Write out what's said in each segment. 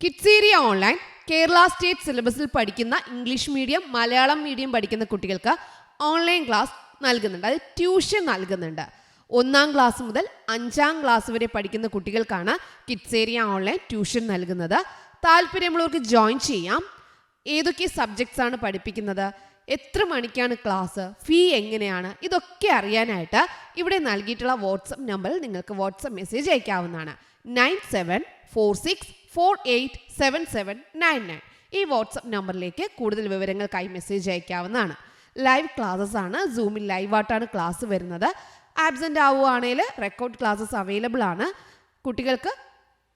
കിഡ്സേരിയ online Kerala state സിലബസിൽ പഠിക്കുന്ന English medium Malayalam medium പഠിക്കുന്ന കുട്ടികൾക്ക് ഓൺലൈൻ ക്ലാസ് നൽകുന്നുണ്ട്. അത് ട്യൂഷൻ നൽകുന്നുണ്ട്. 1-ാം ക്ലാസ് മുതൽ 5-ാം ക്ലാസ് വരെ പഠിക്കുന്ന കുട്ടികൾക്കാണ് കിഡ്സേരിയ ഓൺലൈൻ ട്യൂഷൻ നൽകുന്നത്. താല്പര്യമുള്ളവർക്ക് ജോയിൻ ചെയ്യാം. ഏതൊക്കെ സബ്ജക്ട്സ് ആണ് പഠിപ്പിക്കുന്നത്, എത്ര മണിക്കാണ് ക്ലാസ്, ഫീ എങ്ങനെയാണ്, ഇതൊക്കെ അറിയാനായിട്ട് ഇവിടെ നൽകിയിട്ടുള്ള വാട്സപ്പ് നമ്പറിൽ നിങ്ങൾക്ക് വാട്സപ്പ് മെസ്സേജ് അയക്കാവുന്നതാണ്. 9746487799 ഈ വാട്സപ്പ് നമ്പറിലേക്ക് കൂടുതൽ വിവരങ്ങൾക്കായി മെസ്സേജ് അയക്കാവുന്നതാണ്. ലൈവ് ക്ലാസ്സസ് ആണ്. സൂമിൽ ലൈവായിട്ടാണ് ക്ലാസ് വരുന്നത്. ആബ്സെൻ്റ് ആവുകയാണെങ്കിൽ റെക്കോർഡ് ക്ലാസ്സസ് അവൈലബിൾ ആണ്. കുട്ടികൾക്ക്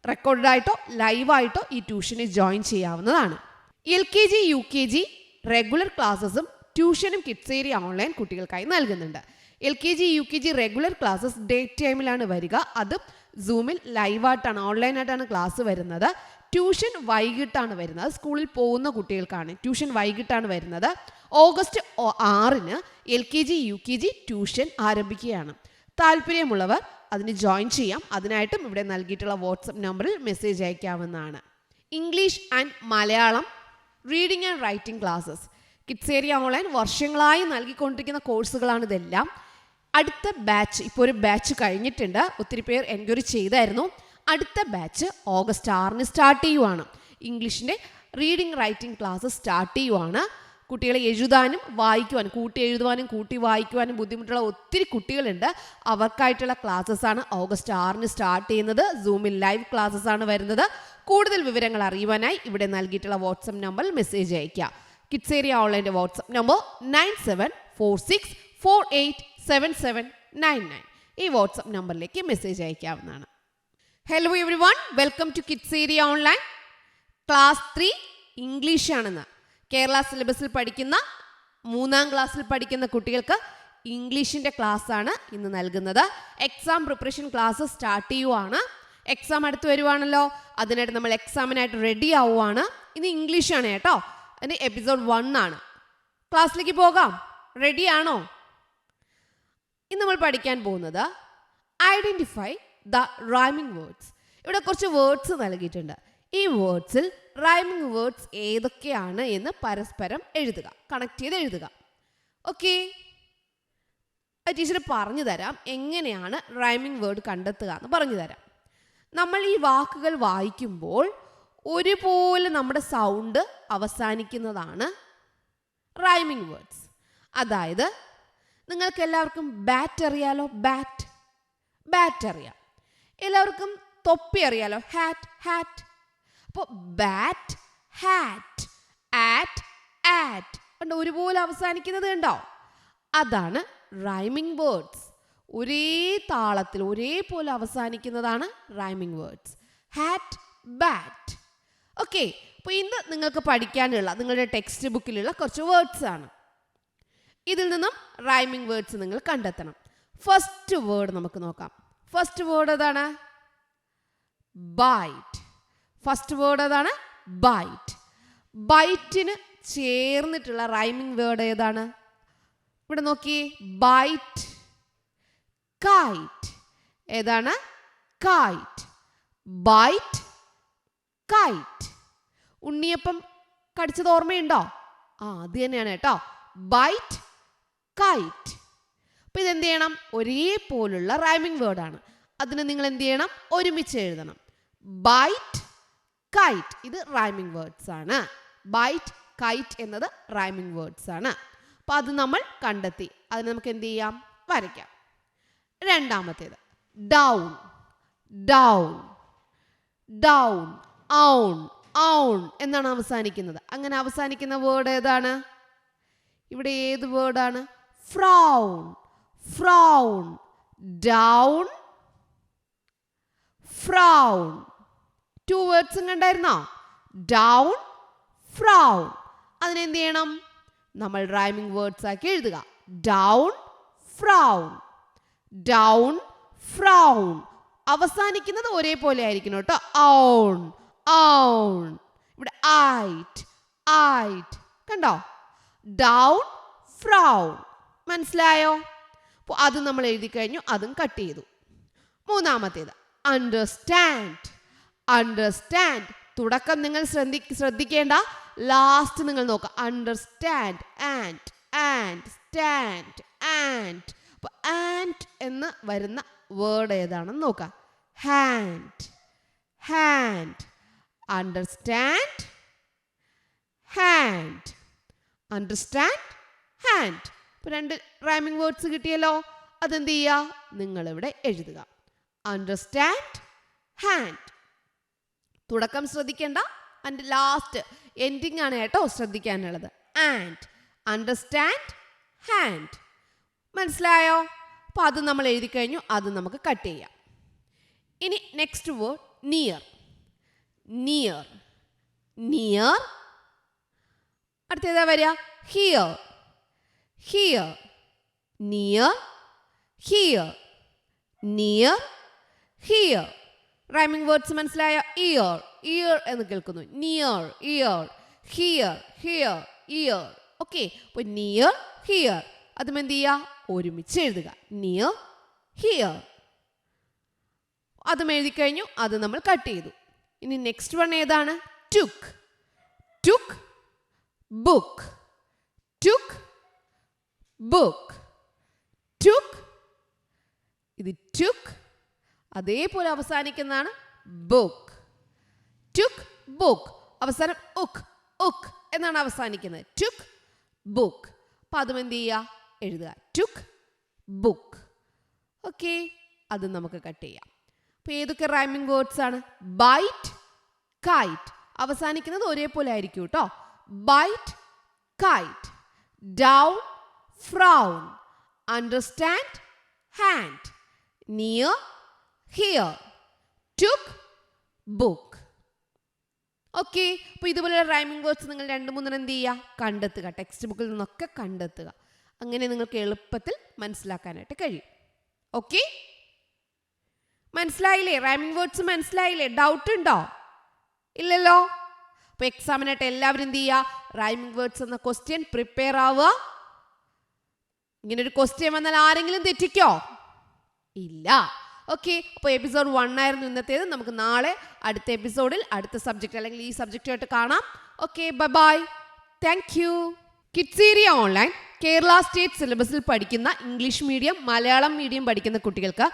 റെക്കോർഡായിട്ടോ ലൈവായിട്ടോ ഈ ട്യൂഷന് ജോയിൻ ചെയ്യാവുന്നതാണ്. LKG UKG റെഗുലർ ക്ലാസ്സസും ട്യൂഷനും കിഡ്സേരിയ ഓൺലൈൻ കുട്ടികൾക്കായി നൽകുന്നുണ്ട്. LKG UKG regular classes day ടൈമിലാണ് വരിക. അതും സൂമിൽ ലൈവായിട്ടാണ്, ഓൺലൈനായിട്ടാണ് ക്ലാസ് വരുന്നത്. ട്യൂഷൻ വൈകിട്ടാണ് വരുന്നത്. സ്കൂളിൽ പോകുന്ന കുട്ടികൾക്കാണ് ട്യൂഷൻ വൈകിട്ടാണ് വരുന്നത്. ഓഗസ്റ്റ് 6-ന് LKG UKG ട്യൂഷൻ ആരംഭിക്കുകയാണ്. താല്പര്യമുള്ളവർ അതിന് ജോയിൻ ചെയ്യാം. അതിനായിട്ടും ഇവിടെ നൽകിയിട്ടുള്ള വാട്സപ്പ് നമ്പറിൽ മെസ്സേജ് അയക്കാവുന്നതാണ്. English and Malayalam reading and writing classes Kidzeria online വർഷങ്ങളായി നൽകിക്കൊണ്ടിരിക്കുന്ന കോഴ്സുകളാണ് ഇതെല്ലാം. അടുത്ത ബാച്ച് ഇപ്പോൾ ഒരു ബാച്ച് കഴിഞ്ഞിട്ടുണ്ട്. ഒത്തിരി പേർ എൻക്വയറി ചെയ്തായിരുന്നു. അടുത്ത ബാച്ച് ഓഗസ്റ്റ് 6-ന് സ്റ്റാർട്ട് ചെയ്യുവാണ്. ഇംഗ്ലീഷിൻ്റെ റീഡിംഗ് റൈറ്റിംഗ് ക്ലാസ് സ്റ്റാർട്ട് ചെയ്യുവാണ്. കുട്ടികളെ എഴുതാനും വായിക്കുവാനും, കൂട്ടി എഴുതുവാനും കൂട്ടി വായിക്കുവാനും ബുദ്ധിമുട്ടുള്ള ഒത്തിരി കുട്ടികളുണ്ട്. അവർക്കായിട്ടുള്ള ക്ലാസ്സസ് ആണ് ഓഗസ്റ്റ് 6-ന് സ്റ്റാർട്ട് ചെയ്യുന്നത്. സൂമിൽ ലൈവ് ക്ലാസ്സസ് ആണ് വരുന്നത്. കൂടുതൽ വിവരങ്ങൾ അറിയുവാനായി ഇവിടെ നൽകിയിട്ടുള്ള വാട്സപ്പ് നമ്പറിൽ മെസ്സേജ് അയയ്ക്കുക. കിഡ്സേരിയ ഓൺലൈൻ്റെ വാട്സപ്പ് നമ്പർ 9746487799 ഈ വാട്സപ്പ് നമ്പറിലേക്ക് മെസ്സേജ് അയക്കാവുന്നതാണ്. Hello everyone, welcome to Kidzeria online. Class 3 English ആണെന്ന്. കേരള സിലബസിൽ പഠിക്കുന്ന 3-ാം ക്ലാസ്സിൽ പഠിക്കുന്ന കുട്ടികൾക്ക് ഇംഗ്ലീഷിൻ്റെ ക്ലാസ്സാണ് ഇന്ന് നൽകുന്നത്. എക്സാം പ്രിപ്പറേഷൻ ക്ലാസ് സ്റ്റാർട്ട് ചെയ്യുവാണ്. എക്സാം അടുത്ത് വരുവാണല്ലോ. അതിനായിട്ട് നമ്മൾ എക്സാമിനായിട്ട് റെഡി ആവുകയാണ്. ഇന്ന് ഇംഗ്ലീഷാണ് കേട്ടോ. അതിന് എപ്പിസോഡ് 1 ആണ്. ക്ലാസ്സിലേക്ക് പോകാം. റെഡിയാണോ? ഇന്ന് നമ്മൾ പഠിക്കാൻ പോകുന്നത് ഐഡൻറ്റിഫൈ ദ റൈമിംഗ് വേർഡ്സ്. ഇവിടെ കുറച്ച് വേർഡ്സ് നൽകിയിട്ടുണ്ട്. ഈ വേർഡ്സിൽ റൈമിംഗ് വേർഡ്സ് ഏതൊക്കെയാണ് എന്ന് പരസ്പരം എഴുതുക, കണക്ട് ചെയ്ത് എഴുതുക. ഓക്കെ, ടീച്ചർ പറഞ്ഞു തരാം എങ്ങനെയാണ് റൈമിംഗ് വേർഡ് കണ്ടെത്തുക എന്ന് പറഞ്ഞു തരാം. നമ്മൾ ഈ വാക്കുകൾ വായിക്കുമ്പോൾ ഒരുപോലെ നമ്മുടെ സൗണ്ട് അവസാനിക്കുന്നതാണ് റൈമിംഗ് വേർഡ്സ്. അതായത് നിങ്ങൾക്ക് എല്ലാവർക്കും ബാറ്റ് അറിയാലോ, ബാറ്റ് അറിയാം. എല്ലാവർക്കും തൊപ്പി അറിയാലോ, ഹാറ്റ്. അപ്പോൾ ബാറ്റ്, ഹാറ്റ്, ആറ്റ് കണ്ടോ, ഒരുപോലെ അവസാനിക്കുന്നത് കണ്ടോ? അതാണ് റൈമിംഗ് വേർഡ്സ്. ഒരേ താളത്തിൽ ഒരേപോലെ അവസാനിക്കുന്നതാണ് rhyming words. Hat, bat. Okay, അപ്പോൾ ഇന്ന് നിങ്ങൾക്ക് പഠിക്കാനുള്ള നിങ്ങളുടെ ടെക്സ്റ്റ് ബുക്കിലുള്ള കുറച്ച് വേർഡ്സ് ആണ്. ഇതിൽ നിന്നും റൈമിംഗ് വേർഡ്സ് നിങ്ങൾ കണ്ടെത്തണം. ഫസ്റ്റ് വേർഡ് നമുക്ക് നോക്കാം. ഫസ്റ്റ് വേർഡ് ഏതാണ്? ബൈറ്റ്. ഫസ്റ്റ് വേർഡ് ഏതാണ്? ബൈറ്റ്. ബൈറ്റിന് ചേർന്നിട്ടുള്ള റൈമിംഗ് വേർഡ് ഏതാണ്? ഇവിടെ നോക്കിയേ, ബൈറ്റ്, കൈറ്റ്. ഏതാണ്? കൈറ്റ്. Bite, kite. ഉണ്ണിയപ്പം കടിച്ചത് ഓർമ്മയുണ്ടോ? അത് തന്നെയാണ് കേട്ടോ, ബൈറ്റ്, കൈറ്റ്. അപ്പോൾ ഇതെന്ത് ചെയ്യണം? ഒരേപോലുള്ള റൈമിംഗ് വേർഡാണ്. അതിന് നിങ്ങൾ എന്ത് ചെയ്യണം? ഒരുമിച്ച് എഴുതണം. Bite, kite. ഇത് റൈമിംഗ് വേർഡ്സ് ആണ്. ബൈറ്റ്, കൈറ്റ് എന്നത് റൈമിംഗ് വേർഡ്സ് ആണ്. അപ്പോൾ അത് നമ്മൾ കണ്ടെത്തി. അതിന് നമുക്ക് എന്ത് ചെയ്യാം? വരയ്ക്കാം. രണ്ടാമത്തേത് ഡൗൺ. ഔൺ എന്നാണ് അവസാനിക്കുന്നത്. അങ്ങനെ അവസാനിക്കുന്ന വേർഡ് ഏതാണ്? ഇവിടെ ഏത് വേർഡാണ്? ഫ്രൗൺ. ഡൗൺ, ഫ്രൗൺ. 2 വേർഡ്സും കണ്ടായിരുന്നോ? ഡൗൺ, ഫ്രൗൺ. അതിനെന്ത് ചെയ്യണം? നമ്മൾ റൈമിംഗ് വേർഡ്സ് ആക്കി എഴുതുക. ഡൗൺ, ഫ്രൗൺ. അവസാനിക്കുന്നത് ഒരേപോലെ ആയിരിക്കണം കേട്ടോ. ഔൺ. ഇവിടെ ഐറ്റ് കണ്ടോ? ഡൗൺ, ഫ്രൗൺ. മനസ്സിലായോ? അപ്പോൾ അത് നമ്മൾ എഴുതി കഴിഞ്ഞു. അതും കട്ട് ചെയ്തു. മൂന്നാമത്തേത് അണ്ടർസ്റ്റാൻഡ്. തുടക്കം നിങ്ങൾ ശ്രദ്ധിക്കേണ്ട, ലാസ്റ്റ് നിങ്ങൾ നോക്കുക. Understand, and stand, and. അപ്പോൾ ആൻഡ് എന്ന് വരുന്ന വേർഡ് ഏതാണെന്ന് നോക്കാം. Hand, understand, hand, understand, hand. ഇപ്പോൾ 2 റൈമിംഗ് വേർഡ്സ് കിട്ടിയല്ലോ. അതെന്ത് ചെയ്യുക, നിങ്ങളിവിടെ എഴുതുക. Understand, hand. തുടക്കം ശ്രദ്ധിക്കേണ്ട, അതിൻ്റെ ലാസ്റ്റ് എൻഡിങ് ആണ് കേട്ടോ ശ്രദ്ധിക്കാനുള്ളത്. And, understand, hand. മനസ്സിലായോ? അപ്പോൾ അത് നമ്മൾ എഴുതി കഴിഞ്ഞു. അത് നമുക്ക് കട്ട് ചെയ്യാം. ഇനി നെക്സ്റ്റ് വേർഡ് നിയർ. അടുത്തേതാ വരിക? Here, near, here. Rhyming words മനസ്സിലായോ? ഇയർ എന്ന് കേൾക്കുന്നു. Near, here, ear. ഓക്കെ, അപ്പോൾ നിയർ, ഹിയർ. അതും എന്ത് ചെയ്യുക, ഒരുമിച്ച് എഴുതുക. Near, here. അതും എഴുതി കഴിഞ്ഞു. അത് നമ്മൾ കട്ട് ചെയ്തു. ഇനി നെക്സ്റ്റ് വൺ ഏതാണ്? ടുക്ക്, ബുക്ക്, ഇത് ടുക്ക്. അതേപോലെ അവസാനിക്കുന്നതാണ് ബുക്ക്. Took, book. അവസാനം ഉക്ക് എന്നാണ് അവസാനിക്കുന്നത്. Took, book. അപ്പം അതും എന്ത് ചെയ്യുക, എഴുതുക. Took, book. ഓക്കെ, അത് നമുക്ക് കട്ട് ചെയ്യാം. അപ്പോൾ ഏതൊക്കെ റൈമിംഗ് വേർഡ്സ് ആണ്? Bite, kite. അവസാനിക്കുന്നത് ഒരേപോലെ ആയിരിക്കും കേട്ടോ. Bite, kite. Down, frown. Understand, hand. Near, here. Took, book. Okay, അപ്പോൾ ഇതുപോലെയുള്ള റൈമിംഗ് വേർഡ്സ് നിങ്ങൾ 2-3 എന്ത് ചെയ്യുക, കണ്ടെത്തുക. ടെക്സ്റ്റ് ബുക്കിൽ നിന്നൊക്കെ കണ്ടെത്തുക. അങ്ങനെ നിങ്ങൾക്ക് എളുപ്പത്തിൽ മനസ്സിലാക്കാനായിട്ട് കഴിയും. ഓക്കെ, മനസ്സിലായില്ലേ? റൈമിംഗ് വേർഡ്സ് മനസ്സിലായില്ലേ? ഡൗട്ട് ഉണ്ടോ? ഇല്ലല്ലോ. അപ്പോൾ എക്സാമിനായിട്ട് എല്ലാവരും എന്ത് ചെയ്യുക, റൈമിംഗ് വേർഡ്സ് എന്ന ക്വസ്റ്റ്യൻ പ്രിപ്പയർ ആവുക. ഇങ്ങനൊരു ക്വസ്റ്റ്യൻ വന്നാൽ ആരെങ്കിലും തെറ്റിക്കോ? ഇല്ല. ഓക്കെ, അപ്പോൾ എപ്പിസോഡ് 1 ആയിരുന്നു ഇന്നത്തേത്. നമുക്ക് നാളെ അടുത്ത എപ്പിസോഡിൽ അടുത്ത സബ്ജക്റ്റ് അല്ലെങ്കിൽ ഈ സബ്ജക്റ്റുമായിട്ട് കാണാം. Okay, bye. Thank you. കിഡ്സേരിയ ഓൺലൈൻ കേരള സ്റ്റേറ്റ് സിലബസിൽ പഠിക്കുന്ന ഇംഗ്ലീഷ് മീഡിയം, മലയാളം മീഡിയം പഠിക്കുന്ന കുട്ടികൾക്ക്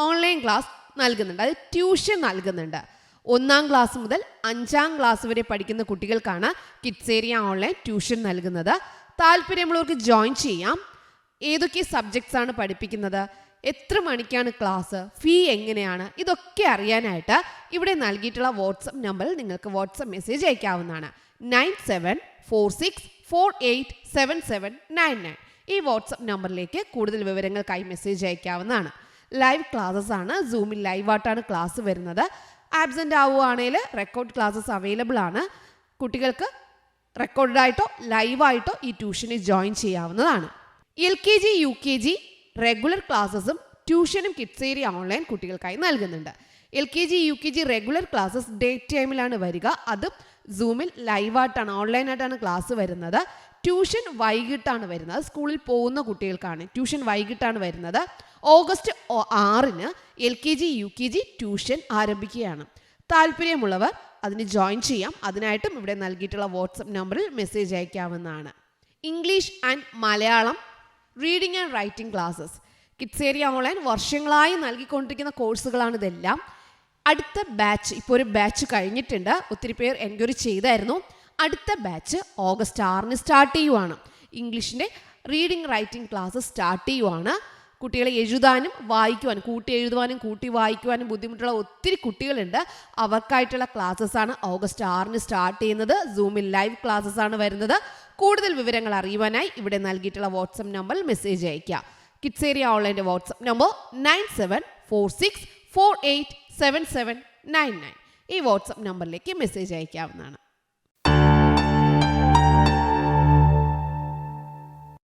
ഓൺലൈൻ ക്ലാസ് നൽകുന്നുണ്ട്. അത് ട്യൂഷൻ നൽകുന്നുണ്ട്. 1-ാം ക്ലാസ് മുതൽ 5-ാം ക്ലാസ് വരെ പഠിക്കുന്ന കുട്ടികൾക്കാണ് കിഡ്സേരിയ ഓൺലൈൻ ട്യൂഷൻ നൽകുന്നത്. താല്പര്യമുള്ളവർക്ക് ജോയിൻ ചെയ്യാം. ഏതൊക്കെ സബ്ജക്ട്സ് ആണ് പഠിപ്പിക്കുന്നത്, എത്ര മണിക്കാണ് ക്ലാസ്, ഫീ എങ്ങനെയാണ്, ഇതൊക്കെ അറിയാനായിട്ട് ഇവിടെ നൽകിയിട്ടുള്ള വാട്സപ്പ് നമ്പറിൽ നിങ്ങൾക്ക് വാട്സപ്പ് മെസ്സേജ് അയക്കാവുന്നതാണ്. 9746487799. ഈ വാട്സപ്പ് നമ്പറിലേക്ക് കൂടുതൽ വിവരങ്ങൾക്കായി മെസ്സേജ് അയക്കാവുന്നതാണ്. ലൈവ് ക്ലാസ്സസ് ആണ്. സൂമിൽ ലൈവായിട്ടാണ് ക്ലാസ് വരുന്നത്. ആബ്സെൻ്റ് ആവുകയാണെങ്കിൽ റെക്കോർഡ് ക്ലാസ്സസ് അവൈലബിൾ ആണ്. കുട്ടികൾക്ക് റെക്കോർഡായിട്ടോ ലൈവായിട്ടോ ഈ ട്യൂഷന് ജോയിൻ ചെയ്യാവുന്നതാണ്. LKG UKG റെഗുലർ ക്ലാസ്സസും ട്യൂഷനും കിഡ്സേരിയ ഓൺലൈൻ കുട്ടികൾക്കായി നൽകുന്നുണ്ട്. LKG UKG regular classes day ടൈമിലാണ് വരിക. അതും സൂമിൽ ലൈവായിട്ടാണ്, ഓൺലൈനായിട്ടാണ് ക്ലാസ് വരുന്നത്. ട്യൂഷൻ വൈകിട്ടാണ് വരുന്നത്. സ്കൂളിൽ പോകുന്ന കുട്ടികൾക്കാണ് ട്യൂഷൻ വൈകിട്ടാണ് വരുന്നത്. ഓഗസ്റ്റ് 6-ന് LKG UKG ട്യൂഷൻ ആരംഭിക്കുകയാണ്. താല്പര്യമുള്ളവർ അതിന് ജോയിൻ ചെയ്യാം. അതിനായിട്ടും ഇവിടെ നൽകിയിട്ടുള്ള വാട്സപ്പ് നമ്പറിൽ മെസ്സേജ് അയക്കാവുന്നതാണ്. English and Malayalam reading and writing classes Kidzeria online വർഷങ്ങളായി നൽകിക്കൊണ്ടിരിക്കുന്ന കോഴ്സുകളാണ് ഇതെല്ലാം. അടുത്ത ബാച്ച്, ഇപ്പോൾ ഒരു ബാച്ച് കഴിഞ്ഞിട്ടുണ്ട്. ഒത്തിരി പേർ എൻക്വയറി ചെയ്തായിരുന്നു. അടുത്ത ബാച്ച് ഓഗസ്റ്റ് 6-ന് സ്റ്റാർട്ട് ചെയ്യുവാണ്. ഇംഗ്ലീഷിൻ്റെ റീഡിംഗ് റൈറ്റിംഗ് ക്ലാസ് സ്റ്റാർട്ട് ചെയ്യുവാണ്. കുട്ടികളെ എഴുതാനും വായിക്കുവാനും, കൂട്ടി എഴുതുവാനും കൂട്ടി വായിക്കുവാനും ബുദ്ധിമുട്ടുള്ള ഒത്തിരി കുട്ടികളുണ്ട്. അവർക്കായിട്ടുള്ള ക്ലാസ്സസ് ആണ് ഓഗസ്റ്റ് 6-ന് സ്റ്റാർട്ട് ചെയ്യുന്നത്. സൂമിൽ ലൈവ് ക്ലാസ്സസ് ആണ് വരുന്നത്. കൂടുതൽ വിവരങ്ങൾ അറിയുവാനായി ഇവിടെ നൽകിയിട്ടുള്ള വാട്സപ്പ് നമ്പറിൽ മെസ്സേജ് അയയ്ക്കുക. കിഡ്സേരിയ ഓൺലൈൻ്റെ വാട്സപ്പ് നമ്പർ 9746487799. ഈ വാട്സപ്പ് നമ്പറിലേക്ക് മെസ്സേജ് അയക്കാവുന്നതാണ്.